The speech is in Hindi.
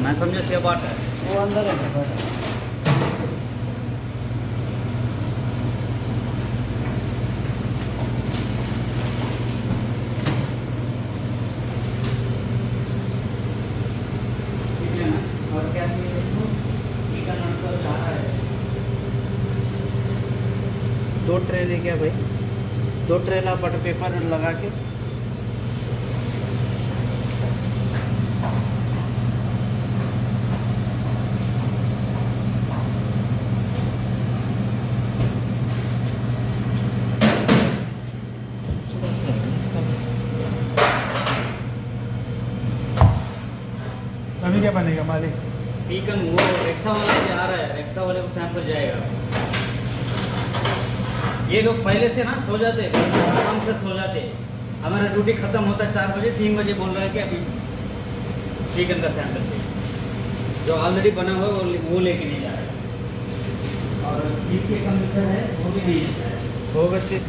मैं समझा सेबाट है। वो अंदर है सेबाट। ठीक है ना? और क्या चाहिए इसको? चिकन नंबर जा रहा है। 2 ट्रे ले गया भाई, 2 ट्रे ला बटर पेपर लगा के। अभी क्या बनेगा मालिक? चिकन वो रेक्सा वाला से आ रहा है, रेक्सा वाले को सैंपल जाएगा। ये लोग पहले से ना सो जाते, आराम से सो जाते। हमारा ड्यूटी खत्म होता है 4 बजे, 3 बजे बोल रहा है कि अभी चिकन का सैंपल चाहिए। जो ऑलरेडी बना हुआ है वो लेके नहीं जा रहा है, और चीज़ के कमीशन है वो भी नहीं जा रहा है। होगा चीज़